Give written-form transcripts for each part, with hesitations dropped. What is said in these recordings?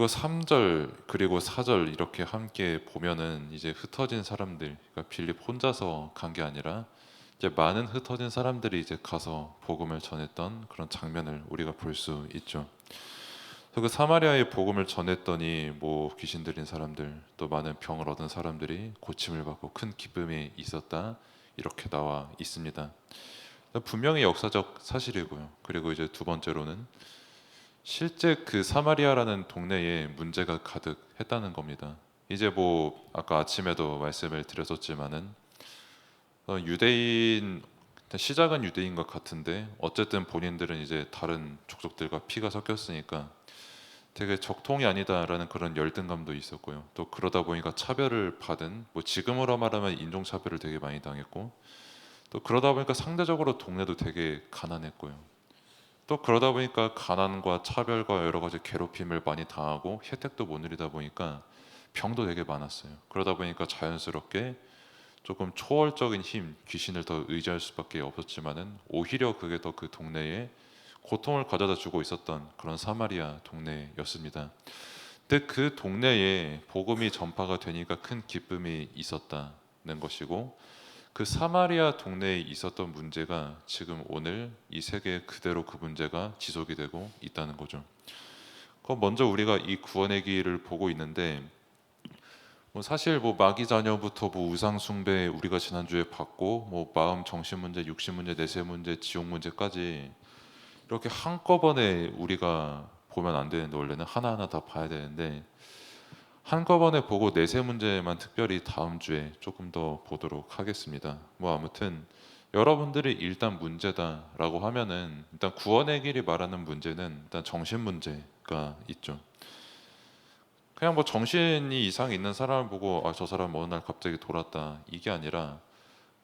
그리고 3절 그리고 4절 이렇게 함께 보면은 이제 흩어진 사람들, 그러니까 빌립 혼자서 간 게 아니라 이제 많은 흩어진 사람들이 이제 가서 복음을 전했던 그런 장면을 우리가 볼 수 있죠. 그래서 그 사마리아의 복음을 전했더니 뭐 귀신 들린 사람들, 또 많은 병을 얻은 사람들이 고침을 받고 큰 기쁨이 있었다, 이렇게 나와 있습니다. 분명히 역사적 사실이고요. 그리고 이제 두 번째로는 실제 그 사마리아라는 동네에 문제가 가득했다는 겁니다. 이제 뭐 아까 아침에도 말씀을 드렸었지만은 유대인, 시작은 유대인 것 같은데 어쨌든 본인들은 이제 다른 족속들과 피가 섞였으니까 되게 적통이 아니다라는 그런 열등감도 있었고요. 또 그러다 보니까 차별을 받은, 뭐 지금으로 말하면 인종차별을 되게 많이 당했고, 또 그러다 보니까 상대적으로 동네도 되게 가난했고요. 또 그러다 보니까 가난과 차별과 여러 가지 괴롭힘을 많이 당하고 혜택도 못 누리다 보니까 병도 되게 많았어요. 그러다 보니까 자연스럽게 조금 초월적인 힘, 귀신을 더 의지할 수밖에 없었지만은 오히려 그게 더 그 동네에 고통을 가져다 주고 있었던 그런 사마리아 동네였습니다. 근데 그 동네에 복음이 전파가 되니까 큰 기쁨이 있었다는 것이고, 그 사마리아 동네에 있었던 문제가 지금 오늘 이 세계에 그대로 그 문제가 지속이 되고 있다는 거죠. 그럼 먼저 우리가 이 구원의 길을 보고 있는데, 뭐 사실 뭐 마귀 자녀부터 뭐 우상 숭배 우리가 지난주에 봤고, 뭐 마음 정신 문제, 육신 문제, 내세 문제, 지옥 문제까지 이렇게 한꺼번에 우리가 보면 안 되는데, 원래는 하나하나 다 봐야 되는데 한꺼번에 보고 내세 문제만 특별히 다음 주에 조금 더 보도록 하겠습니다. 뭐 아무튼 여러분들이 일단 문제다라고 하면은, 일단 구원의 길이 말하는 문제는 일단 정신 문제가 있죠. 그냥 뭐 정신이 이상이 있는 사람을 보고 아, 저 사람 어느 날 갑자기 돌았다, 이게 아니라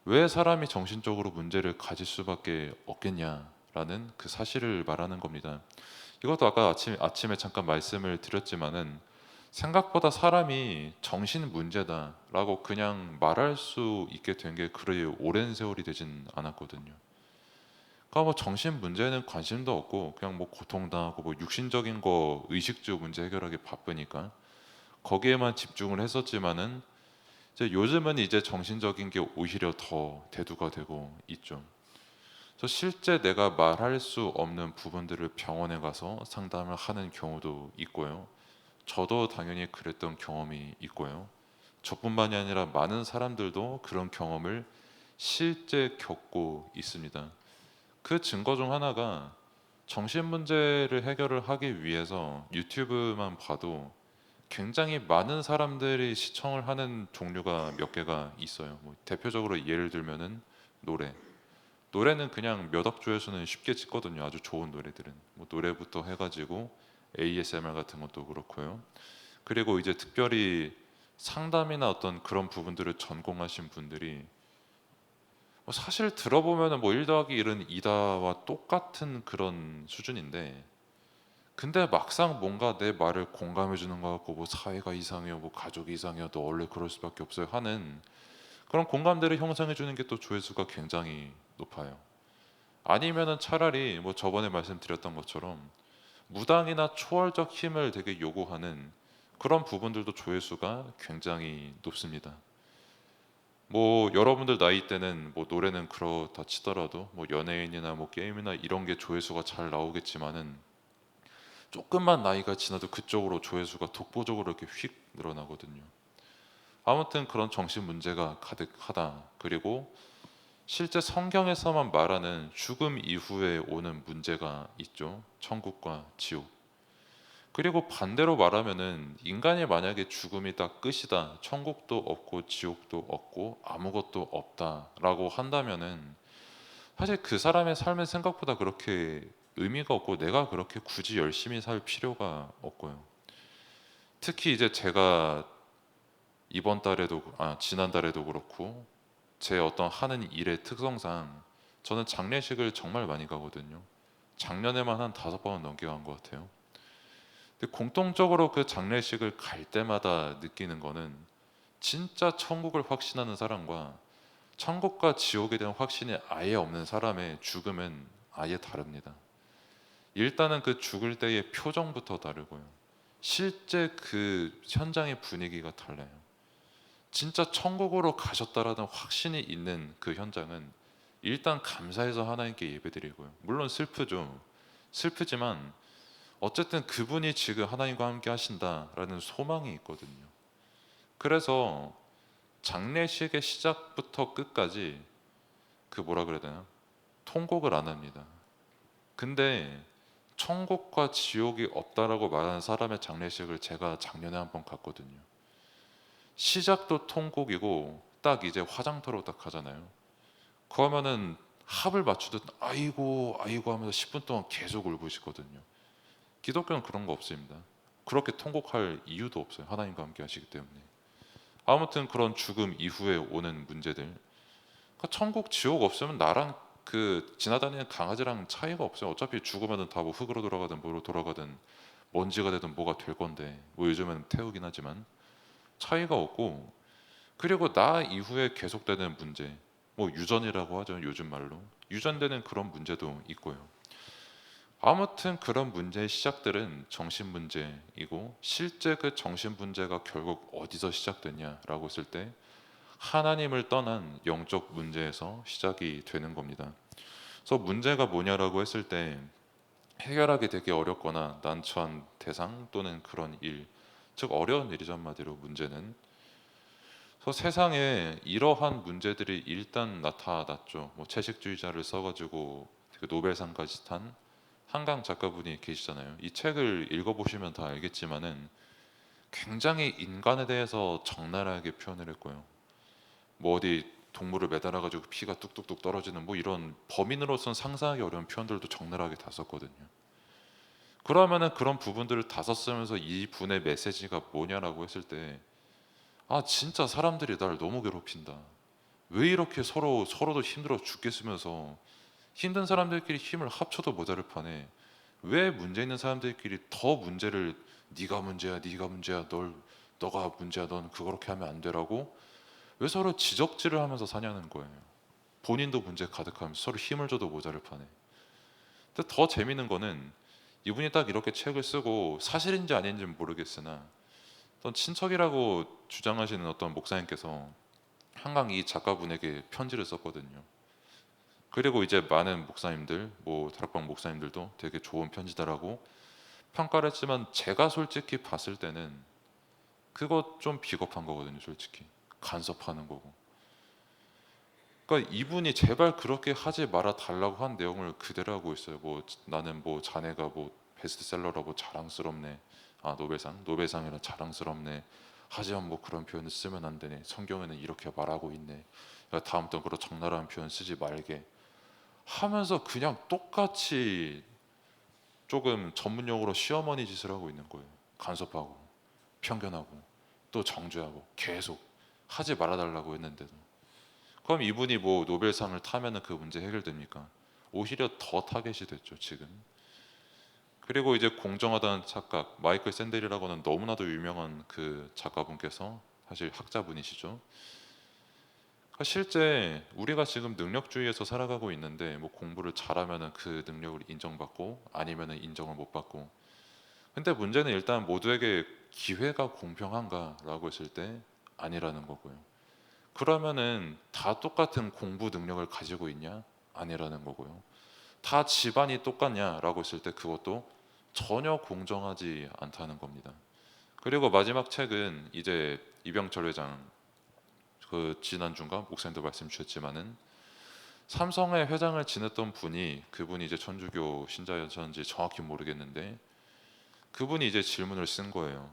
왜 사람이 정신적으로 문제를 가질 수밖에 없겠냐라는 그 사실을 말하는 겁니다. 이것도 아까 아침에 잠깐 말씀을 드렸지만은, 생각보다 사람이 정신 문제다라고 그냥 말할 수 있게 된 게 그리 오랜 세월이 되진 않았거든요. 그러니까 뭐 정신 문제는 관심도 없고 그냥 뭐 고통당하고 뭐 육신적인 거 의식주 문제 해결하기 바쁘니까 거기에만 집중을 했었지만은, 이제 요즘은 이제 정신적인 게 오히려 더 대두가 되고 있죠. 그래서 실제 내가 말할 수 없는 부분들을 병원에 가서 상담을 하는 경우도 있고요. 저도 당연히 그랬던 경험이 있고요. 저뿐만이 아니라 많은 사람들도 그런 경험을 실제 겪고 있습니다. 그 증거 중 하나가, 정신 문제를 해결을 하기 위해서 유튜브만 봐도 굉장히 많은 사람들이 시청을 하는 종류가 몇 개가 있어요. 뭐 대표적으로 예를 들면은 노래. 노래는 그냥 몇 억 조회수는 쉽게 찍거든요. 아주 좋은 노래들은 뭐 노래부터 해가지고 ASMR 같은 것도 그렇고요. 그리고 이제 특별히 상담이나 어떤 그런 부분들을 전공하신 분들이 뭐 사실 들어보면은 뭐 1 더하기 1은 2다와 똑같은 그런 수준인데, 근데 막상 뭔가 내 말을 공감해 주는 것 같고, 뭐 사회가 이상해요, 뭐 가족이 이상해요, 너 원래 그럴 수밖에 없어요 하는 그런 공감대를 형성해 주는 게 또 조회수가 굉장히 높아요. 아니면은 차라리 뭐 저번에 말씀드렸던 것처럼 무당이나 초월적 힘을 되게 요구하는 그런 부분들도 조회수가 굉장히 높습니다. 뭐 여러분들 나이 때는 뭐 노래는 그렇다 치더라도 뭐 연예인이나 뭐 게임이나 이런 게 조회수가 잘 나오겠지만은, 조금만 나이가 지나도 그쪽으로 조회수가 독보적으로 이렇게 휙 늘어나거든요. 아무튼 그런 정신 문제가 가득하다. 그리고 실제 성경에서만 말하는 죽음 이후에 오는 문제가 있죠. 천국과 지옥. 그리고 반대로 말하면은, 인간이 만약에 죽음이 다 끝이다, 천국도 없고 지옥도 없고 아무것도 없다라고 한다면은, 사실 그 사람의 삶은 생각보다 그렇게 의미가 없고 내가 그렇게 굳이 열심히 살 필요가 없고요. 특히 이제 제가 이번 달에도 지난달에도 그렇고 제 어떤 하는 일의 특성상 저는 장례식을 정말 많이 가거든요. 작년에만 한 5번 넘게 간 것 같아요. 근데 공통적으로 그 장례식을 갈 때마다 느끼는 거는, 진짜 천국을 확신하는 사람과 천국과 지옥에 대한 확신이 아예 없는 사람의 죽음은 아예 다릅니다. 일단은 그 죽을 때의 표정부터 다르고요. 실제 그 현장의 분위기가 달라요. 진짜 천국으로 가셨다라는 확신이 있는 그 현장은 일단 감사해서 하나님께 예배드리고요. 물론 슬프죠. 슬프지만 어쨌든 그분이 지금 하나님과 함께 하신다라는 소망이 있거든요. 그래서 장례식의 시작부터 끝까지 그 뭐라 그래야 되나? 통곡을 안 합니다. 근데 천국과 지옥이 없다라고 말하는 사람의 장례식을 제가 작년에 한번 갔거든요. 시작도 통곡이고 딱 이제 화장터로 딱 가잖아요. 그러면은 합을 맞추듯 아이고 아이고 하면서 10분 동안 계속 울고 있거든요. 기독교는 그런 거 없습니다. 그렇게 통곡할 이유도 없어요. 하나님과 함께 하시기 때문에. 아무튼 그런 죽음 이후에 오는 문제들. 그러니까 천국 지옥 없으면 나랑 그 지나다니는 강아지랑 차이가 없어요. 어차피 죽으면은 다 뭐 흙으로 돌아가든 뭐로 돌아가든 먼지가 되든 뭐가 될 건데 뭐 요즘은 태우긴 하지만 차이가 없고, 그리고 나 이후에 계속되는 문제, 뭐 유전이라고 하죠. 요즘 말로 유전되는 그런 문제도 있고요. 아무튼 그런 문제의 시작들은 정신 문제이고, 실제 그 정신 문제가 결국 어디서 시작되냐라고 했을 때 하나님을 떠난 영적 문제에서 시작이 되는 겁니다. 그래서 문제가 뭐냐라고 했을 때 해결하기 되게 어렵거나 난처한 대상 또는 그런 일, 즉 어려운 일이죠. 한마디로 문제는. 그래서 세상에 이러한 문제들이 일단 나타났죠. 뭐 채식주의자를 써가지고 그 노벨상까지 탄 한강 작가분이 계시잖아요. 이 책을 읽어보시면 다 알겠지만은 굉장히 인간에 대해서 적나라하게 표현을 했고요. 뭐 어디 동물을 매달아가지고 피가 뚝뚝뚝 떨어지는 뭐 이런 범인으로서는 상상하기 어려운 표현들도 적나라하게 다 썼거든요. 그러면은 그런 부분들을 다 썼으면서 이 분의 메시지가 뭐냐라고 했을 때, 아 진짜 사람들이 날 너무 괴롭힌다. 왜 이렇게 서로도 힘들어 죽겠으면서 힘든 사람들끼리 힘을 합쳐도 모자를 판에 왜 문제 있는 사람들끼리 더 문제를, 네가 문제야, 네가 문제야, 너가 문제야, 넌 그렇게 하면 안 되라고 왜 서로 지적질을 하면서 사냐는 거예요. 본인도 문제 가득하면서 서로 힘을 줘도 모자를 파네. 근데 더 재밌는 거는 이분이 딱 이렇게 책을 쓰고 사실인지 아닌지는 모르겠으나 어떤 친척이라고 주장하시는 어떤 목사님께서 한강 이 작가분에게 편지를 썼거든요. 그리고 이제 많은 목사님들, 뭐 다락방 목사님들도 되게 좋은 편지다라고 평가를 했지만 제가 솔직히 봤을 때는 그거 좀 비겁한 거거든요. 솔직히 간섭하는 거고. 그러니까 이분이 제발 그렇게 하지 말아 달라고 한 내용을 그대로 하고 있어요. 뭐 나는 뭐 자네가 뭐 베스트셀러라고 자랑스럽네. 아 노벨상이라 자랑스럽네. 하지만 뭐 그런 표현을 쓰면 안 되네. 성경에는 이렇게 말하고 있네. 그러니까 다음부터 그런 적나라한 표현 쓰지 말게 하면서 그냥 똑같이 조금 전문용어로 시어머니 짓을 하고 있는 거예요. 간섭하고 편견하고 또 정죄하고 계속 하지 말아달라고 했는데도. 그럼 이분이 뭐 노벨상을 타면은 그 문제 해결됩니까? 오히려 더 타겟이 됐죠 지금. 그리고 이제 공정하다는 착각, 마이클 샌델이라고는 너무나도 유명한 그 작가분께서 사실 학자분이시죠. 그러니까 실제 우리가 지금 능력주의에서 살아가고 있는데 뭐 공부를 잘하면은 그 능력을 인정받고 아니면은 인정을 못 받고. 근데 문제는 일단 모두에게 기회가 공평한가라고 했을 때 아니라는 거고요. 그러면은 다 똑같은 공부 능력을 가지고 있냐? 아니라는 거고요. 다 집안이 똑같냐라고 했을 때 그것도 전혀 공정하지 않다는 겁니다. 그리고 마지막 책은 이제 이병철 회장, 그 지난주인가 목사님도 말씀 주셨지만은 삼성의 회장을 지냈던 분이, 그분이 이제 천주교 신자였는지 정확히 모르겠는데 그분이 이제 질문을 쓴 거예요.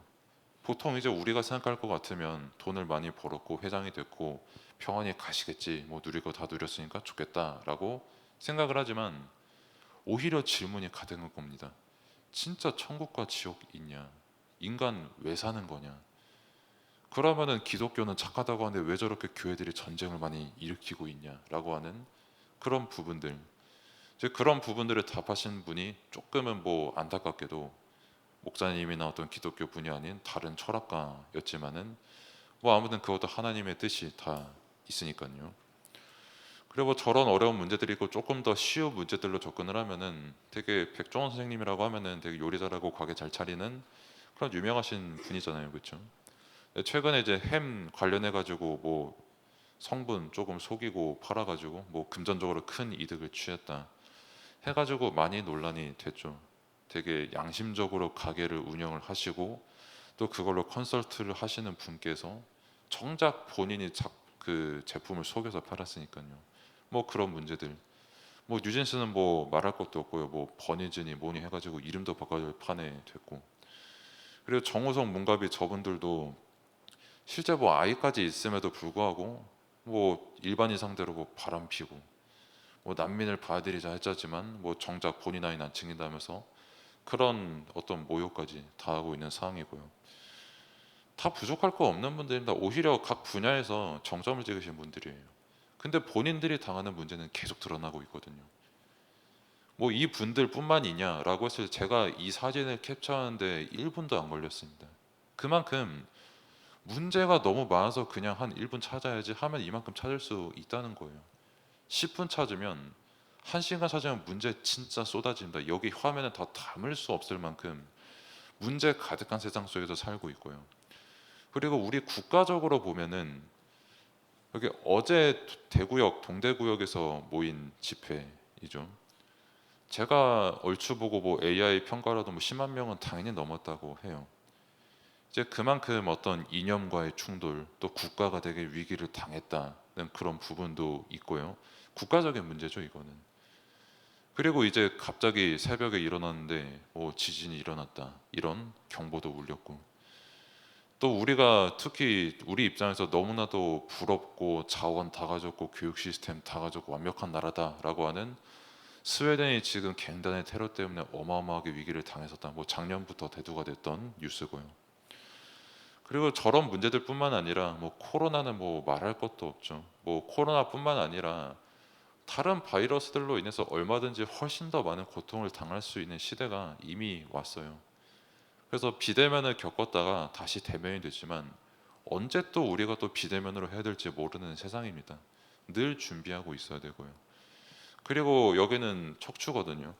보통 이제 우리가 생각할 것 같으면 돈을 많이 벌었고 회장이 됐고 평안히 가시겠지, 뭐 누릴 거 다 누렸으니까 좋겠다라고 생각을 하지만 오히려 질문이 가득한 겁니다. 진짜 천국과 지옥 있냐? 인간 왜 사는 거냐? 그러면은 기독교는 착하다고 하는데 왜 저렇게 교회들이 전쟁을 많이 일으키고 있냐라고 하는 그런 부분들, 이제 그런 부분들을 답하신 분이 조금은 뭐 안타깝게도 목사님이나 어떤 기독교 분이 아닌 다른 철학가였지만은 뭐 아무튼 그것도 하나님의 뜻이 다 있으니까요. 그리고 저런 어려운 문제들이 있고 조금 더 쉬운 문제들로 접근을 하면은 되게 백종원 선생님이라고 하면은 되게 요리 잘하고 가게 잘 차리는 그런 유명하신 분이잖아요, 그렇죠? 최근에 이제 햄 관련해 가지고 뭐 성분 조금 속이고 팔아 가지고 뭐 금전적으로 큰 이득을 취했다 해 가지고 많이 논란이 됐죠. 되게 양심적으로 가게를 운영을 하시고 또 그걸로 컨설트를 하시는 분께서 정작 본인이 그 제품을 속여서 팔았으니까요. 뭐 그런 문제들. 뭐 뉴진스는 뭐 말할 것도 없고요. 뭐 버니즈니 뭐니 해가지고 이름도 바꿔줄 판에 됐고. 그리고 정우성, 문가비 저분들도 실제 뭐 아이까지 있음에도 불구하고 뭐 일반인 상대로 뭐 바람 피고 뭐 난민을 봐드리자 했자지만 뭐 정작 본인 아이는 안 챙긴다면서 그런 어떤 모욕까지 당하고 있는 상황이고요. 다 부족할 거 없는 분들입니다. 오히려 각 분야에서 정점을 찍으신 분들이에요. 근데 본인들이 당하는 문제는 계속 드러나고 있거든요. 뭐 이 분들뿐만이냐라고 했을 때 제가 이 사진을 캡처하는데 1분도 안 걸렸습니다. 그만큼 문제가 너무 많아서 그냥 한 1분 찾아야지 하면 이만큼 찾을 수 있다는 거예요. 10분 찾으면 1시간 찾으면 문제 진짜 쏟아집니다. 여기 화면에 다 담을 수 없을 만큼 문제 가득한 세상 속에서 살고 있고요. 그리고 우리 국가적으로 보면은 여기 어제 대구역 동대구역에서 모인 집회이죠. 제가 얼추 보고 뭐 AI 평가라도 뭐 10만 명은 당연히 넘었다고 해요. 이제 그만큼 어떤 이념과의 충돌 또 국가가 되게 위기를 당했다는 그런 부분도 있고요. 국가적인 문제죠 이거는. 그리고 이제 갑자기 새벽에 일어났는데 뭐 지진이 일어났다 이런 경보도 울렸고 또 우리가 특히 우리 입장에서 너무나도 부럽고 자원 다 가졌고 교육 시스템 다 가졌고 완벽한 나라다라고 하는 스웨덴이 지금 갱단의 테러 때문에 어마어마하게 위기를 당했었다. 뭐 작년부터 대두가 됐던 뉴스고요. 그리고 저런 문제들뿐만 아니라 뭐 코로나는 뭐 말할 것도 없죠. 뭐 코로나뿐만 아니라 다른 바이러스들로 인해서 얼마든지 훨씬 더 많은 고통을 당할 수 있는 시대가 이미 왔어요. 그래서 비대면을 겪었다가 다시 대면이 됐지만 언제 또 우리가 또 비대면으로 해야 될지 모르는 세상입니다. 늘 준비하고 있어야 되고요. 그리고 여기는 척추거든요.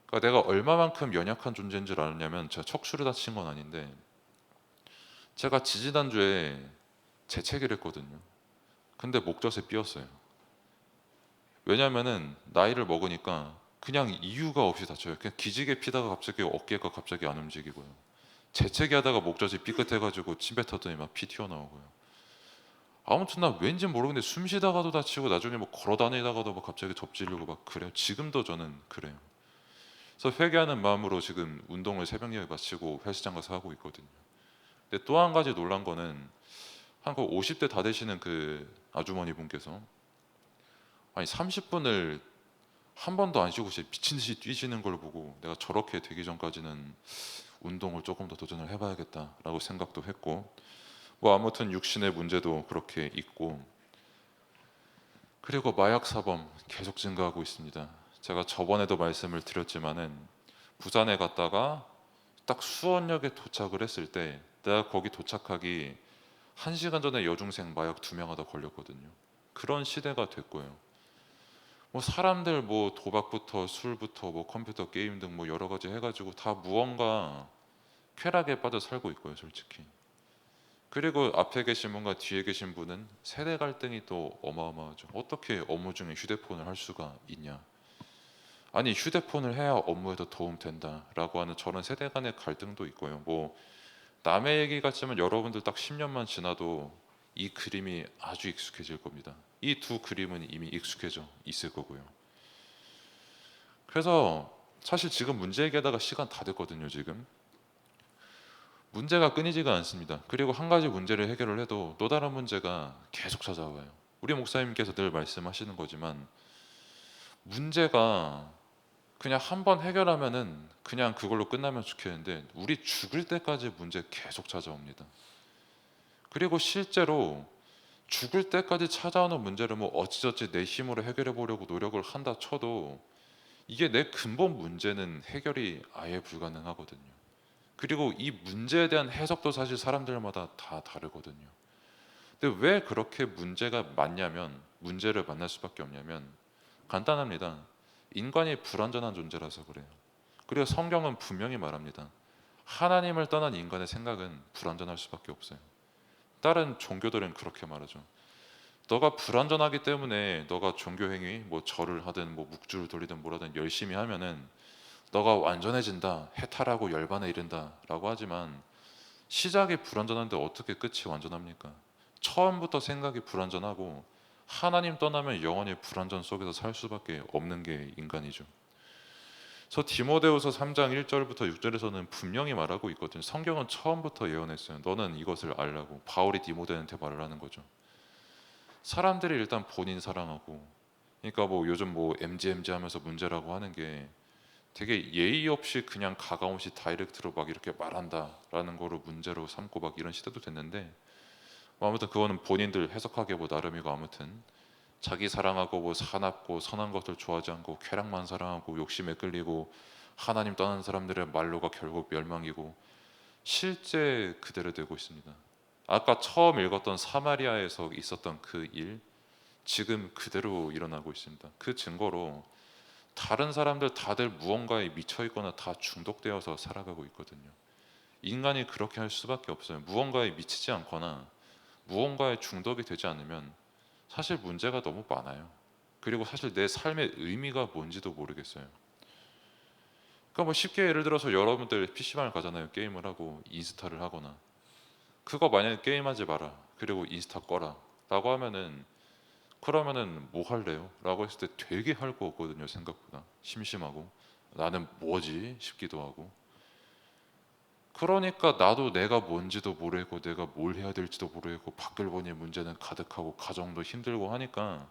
그러니까 내가 얼마만큼 연약한 존재인 줄 아느냐면 제가 척추를 다친 건 아닌데 제가 지지난주에 재채기를 했거든요. 근데 목젖에 삐었어요. 왜냐면은 나이를 먹으니까 그냥 이유가 없이 다쳐요. 그냥 기지개 피다가 갑자기 어깨가 갑자기 안 움직이고요. 재채기 하다가 목젖이 삐끗해가지고 침 뱉었더니 막 피 튀어나오고요. 아무튼 나 왠지 모르겠는데 숨 쉬다가도 다치고 나중에 뭐 걸어 다니다가도 막 갑자기 접질리고 막 그래요. 지금도 저는 그래요. 그래서 회개하는 마음으로 지금 운동을 새벽녘에 마치고 헬스장 가서 하고 있거든요. 근데 또 한 가지 놀란 거는 한 그 50대 다 되시는 그 아주머니 분께서 아니 30분을 한 번도 안 쉬고 진짜 미친 듯이 뛰시는 걸 보고 내가 저렇게 되기 전까지는 운동을 조금 더 도전을 해봐야겠다라고 생각도 했고 뭐 아무튼 육신의 문제도 그렇게 있고 그리고 마약 사범 계속 증가하고 있습니다. 제가 저번에도 말씀을 드렸지만은 부산에 갔다가 딱 수원역에 도착을 했을 때 내가 거기 도착하기 1시간 전에 여중생 마약 2명 하다 걸렸거든요. 그런 시대가 됐고요. 뭐 사람들 뭐 도박부터 술부터 뭐 컴퓨터 게임 등 뭐 여러 가지 해가지고 다 무언가 쾌락에 빠져 살고 있고요, 솔직히. 그리고 앞에 계신 분과 뒤에 계신 분은 세대 갈등이 또 어마어마하죠. 어떻게 업무 중에 휴대폰을 할 수가 있냐? 아니 휴대폰을 해야 업무에도 도움 된다라고 하는 저런 세대 간의 갈등도 있고요. 뭐 남의 얘기 같지만 여러분들 딱 10년만 지나도 이 그림이 아주 익숙해질 겁니다. 이 두 그림은 이미 익숙해져 있을 거고요. 그래서 사실 지금 문제 얘기하다가 시간 다 됐거든요, 지금. 문제가 끊이지가 않습니다. 그리고 한 가지 문제를 해결을 해도 또 다른 문제가 계속 찾아와요. 우리 목사님께서 늘 말씀하시는 거지만 문제가 그냥 한 번 해결하면은 그냥 그걸로 끝나면 좋겠는데 우리 죽을 때까지 문제 계속 찾아옵니다. 그리고 실제로 죽을 때까지 찾아오는 문제를 뭐 어찌저찌 내 힘으로 해결해 보려고 노력을 한다 쳐도 이게 내 근본 문제는 해결이 아예 불가능하거든요. 그리고 이 문제에 대한 해석도 사실 사람들마다 다 다르거든요. 근데 왜 그렇게 문제가 많냐면 문제를 만날 수밖에 없냐면 간단합니다. 인간이 불완전한 존재라서 그래요. 그리고 성경은 분명히 말합니다. 하나님을 떠난 인간의 생각은 불완전할 수밖에 없어요. 다른 종교들은 그렇게 말하죠. 너가 불완전하기 때문에 너가 종교 행위, 뭐 절을 하든 뭐 묵주를 돌리든 뭐라든 열심히 하면은 너가 완전해진다, 해탈하고 열반에 이른다라고 하지만 시작이 불완전한데 어떻게 끝이 완전합니까? 처음부터 생각이 불완전하고 하나님 떠나면 영원히 불완전 속에서 살 수밖에 없는 게 인간이죠. 저 디모데후서 3장 1절부터 6절에서는 분명히 말하고 있거든요. 성경은 처음부터 예언했어요. 너는 이것을 알라고. 바울이 디모데한테 말을 하는 거죠. 사람들이 일단 본인 사랑하고, 그러니까 뭐 요즘 뭐 MG 하면서 문제라고 하는 게 되게 예의 없이 그냥 가감없이 다이렉트로 막 이렇게 말한다라는 거로 문제로 삼고 막 이런 시대도 됐는데, 뭐 아무튼 그거는 본인들 해석하기에 뭐 나름이고, 아무튼 자기 사랑하고 뭐 사납고 선한 것들 좋아하지 않고 쾌락만 사랑하고 욕심에 끌리고 하나님 떠난 사람들의 말로가 결국 멸망이고, 실제 그대로 되고 있습니다. 아까 처음 읽었던 사마리아에서 있었던 그 일, 지금 그대로 일어나고 있습니다. 그 증거로 다른 사람들 다들 무언가에 미쳐 있거나 다 중독되어서 살아가고 있거든요. 인간이 그렇게 할 수밖에 없어요. 무언가에 미치지 않거나 무언가에 중독이 되지 않으면 사실 문제가 너무 많아요. 그리고 사실 내 삶의 의미가 뭔지도 모르겠어요. 그러니까 뭐 쉽게 예를 들어서 여러분들 PC방을 가잖아요. 게임을 하고 인스타를 하거나, 그거 만약에 게임하지 마라, 그리고 인스타 꺼라 라고 하면은, 그러면은 뭐 할래요? 라고 했을 때 되게 할 거 없거든요. 생각보다 심심하고 나는 뭐지 싶기도 하고. 그러니까 나도 내가 뭔지도 모르고 내가 뭘 해야 될지도 모르고 밖을 보니 문제는 가득하고 가정도 힘들고 하니까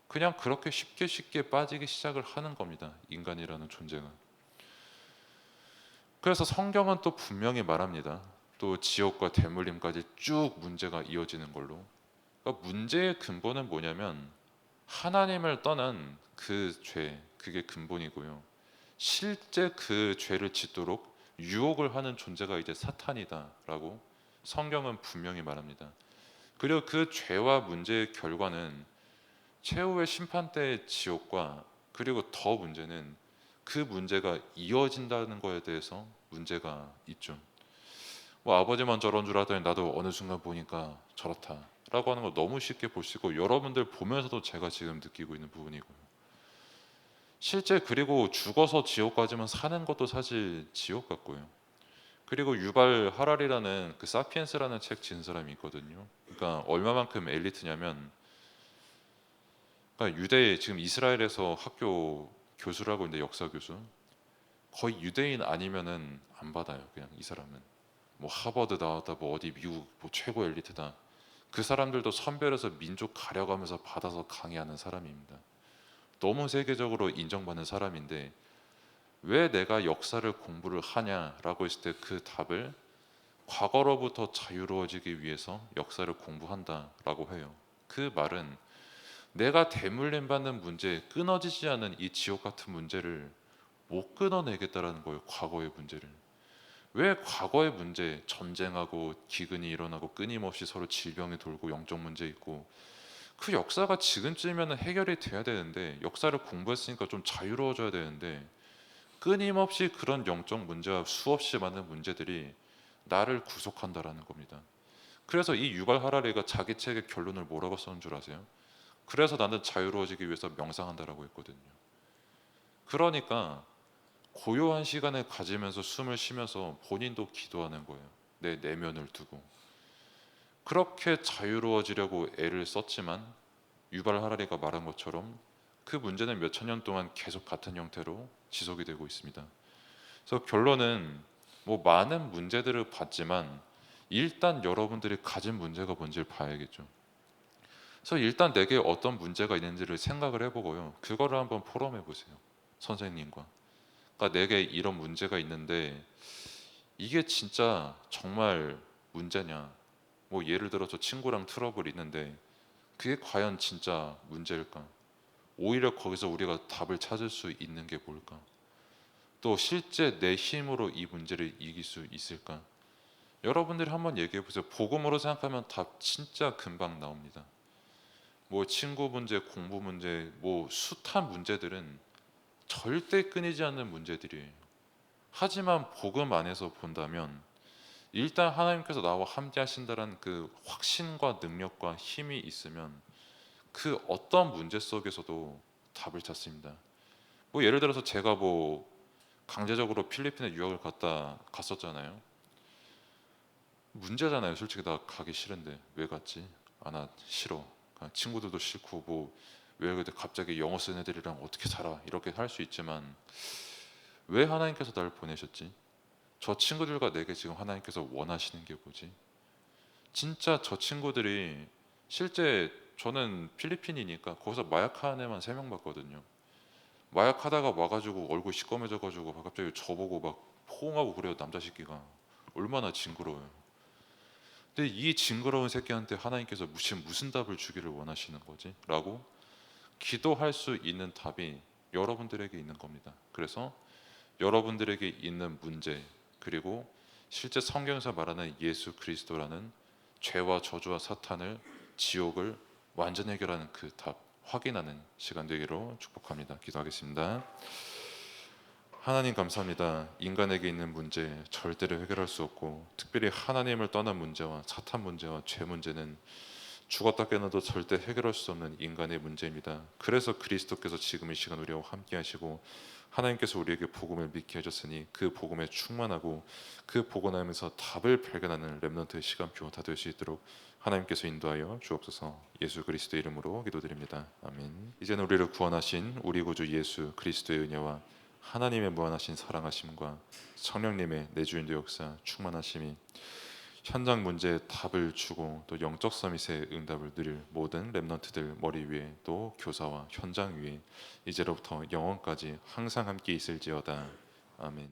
그냥 그렇게 쉽게 쉽게 빠지기 시작을 하는 겁니다. 인간이라는 존재가. 그래서 성경은 또 분명히 말합니다. 또 지옥과 대물림까지 쭉 문제가 이어지는 걸로. 그러니까 문제의 근본은 뭐냐면 하나님을 떠난 그 죄, 그게 근본이고요. 실제 그 죄를 짓도록 유혹을 하는 존재가 이제 사탄이다라고 성경은 분명히 말합니다. 그리고 그 죄와 문제의 결과는 최후의 심판 때의 지옥과, 그리고 더 문제는 그 문제가 이어진다는 거에 대해서 문제가 있죠. 뭐 아버지만 저런 줄 알았더니 나도 어느 순간 보니까 저렇다라고 하는 거 너무 쉽게 볼 수 있고, 여러분들 보면서도 제가 지금 느끼고 있는 부분이고요. 실제 그리고 죽어서 지옥 가지만 사는 것도 사실 지옥 같고요. 그리고 유발 하랄이라는 그 사피엔스라는 책 지은 사람이 있거든요. 그러니까 얼마만큼 엘리트냐면, 그러니까 유대, 지금 이스라엘에서 학교 교수를 하고 있는데, 역사 교수, 거의 유대인 아니면은 안 받아요. 그냥 이 사람은 뭐 하버드 나왔다, 뭐 어디 미국 뭐 최고 엘리트다. 그 사람들도 선별해서 민족 가려가면서 받아서 강의하는 사람입니다. 너무 세계적으로 인정받는 사람인데 왜 내가 역사를 공부를 하냐라고 했을 때 그 답을 과거로부터 자유로워지기 위해서 역사를 공부한다라고 해요. 그 말은 내가 대물림 받는 문제, 끊어지지 않은 이 지옥 같은 문제를 못 끊어내겠다라는 거예요. 과거의 문제를. 왜 과거의 문제, 전쟁하고 기근이 일어나고 끊임없이 서로 질병이 돌고 영적 문제 있고, 그 역사가 지금쯤이면 해결이 돼야 되는데, 역사를 공부했으니까 좀 자유로워져야 되는데, 끊임없이 그런 영적 문제와 수없이 많은 문제들이 나를 구속한다라는 겁니다. 그래서 이 유발 하라리가 자기 책의 결론을 뭐라고 썼는 줄 아세요? 그래서 나는 자유로워지기 위해서 명상한다라고 했거든요. 그러니까 고요한 시간을 가지면서 숨을 쉬면서 본인도 기도하는 거예요. 내 내면을 두고. 그렇게 자유로워지려고 애를 썼지만 유발 하라리가 말한 것처럼 그 문제는 몇 천 년 동안 계속 같은 형태로 지속이 되고 있습니다. 그래서 결론은 뭐 많은 문제들을 봤지만 일단 여러분들이 가진 문제가 뭔지를 봐야겠죠. 그래서 일단 내게 어떤 문제가 있는지를 생각을 해보고요. 그거를 한번 포럼해 보세요. 선생님과. 그러니까 내게 이런 문제가 있는데 이게 진짜 정말 문제냐? 뭐 예를 들어서 친구랑 트러블이 있는데 그게 과연 진짜 문제일까? 오히려 거기서 우리가 답을 찾을 수 있는 게 뭘까? 또 실제 내 힘으로 이 문제를 이길 수 있을까? 여러분들이 한번 얘기해 보세요. 복음으로 생각하면 답 진짜 금방 나옵니다. 뭐 친구 문제, 공부 문제, 뭐 숱한 문제들은 절대 끊이지 않는 문제들이에요. 하지만 복음 안에서 본다면 일단 하나님께서 나와 함께 하신다는 그 확신과 능력과 힘이 있으면 그 어떤 문제 속에서도 답을 찾습니다. 뭐 예를 들어서 제가 뭐 강제적으로 필리핀에 유학을 갔었잖아요. 문제잖아요. 솔직히 나 가기 싫은데 왜 갔지? 아, 나 싫어. 그냥 친구들도 싫고 뭐 왜 근데 갑자기 영어 쓰는 애들이랑 어떻게 살아? 이렇게 할 수 있지만 왜 하나님께서 나를 보내셨지? 저 친구들과 내게 지금 하나님께서 원하시는 게 뭐지? 진짜 저 친구들이 실제 저는 필리핀이니까 거기서 마약하는 애만 3명 봤거든요. 마약하다가 와가지고 얼굴 시꺼매져가지고 갑자기 저보고 막 포옹하고 그래요. 남자 새끼가 얼마나 징그러워요. 근데 이 징그러운 새끼한테 하나님께서 무슨 답을 주기를 원하시는 거지? 라고 기도할 수 있는 답이 여러분들에게 있는 겁니다. 그래서 여러분들에게 있는 문제, 그리고 실제 성경에서 말하는 예수 그리스도라는 죄와 저주와 사탄을, 지옥을 완전 해결하는 그 답 확인하는 시간 되기로 축복합니다. 기도하겠습니다. 하나님 감사합니다. 인간에게 있는 문제 절대로 해결할 수 없고, 특별히 하나님을 떠난 문제와 사탄 문제와 죄 문제는 죽었다 깨어나도 절대 해결할 수 없는 인간의 문제입니다. 그래서 그리스도께서 지금 이 시간 우리와 함께 하시고 하나님께서 우리에게 복음을 믿게 해줬으니 그 복음에 충만하고 그 복음하면서 답을 발견하는 렘넌트의 시간표 다 될 수 있도록 하나님께서 인도하여 주옵소서. 예수 그리스도의 이름으로 기도드립니다. 아멘. 이제는 우리를 구원하신 우리 구주 예수 그리스도의 은혜와 하나님의 무한하신 사랑하심과 성령님의 내주인도 역사 충만하심이 현장 문제에 답을 주고 또 영적 서밋의 응답을 누릴 모든 렘넌트들 머리 위에, 또 교사와 현장 위에 이제로부터 영원까지 항상 함께 있을지어다. 아멘.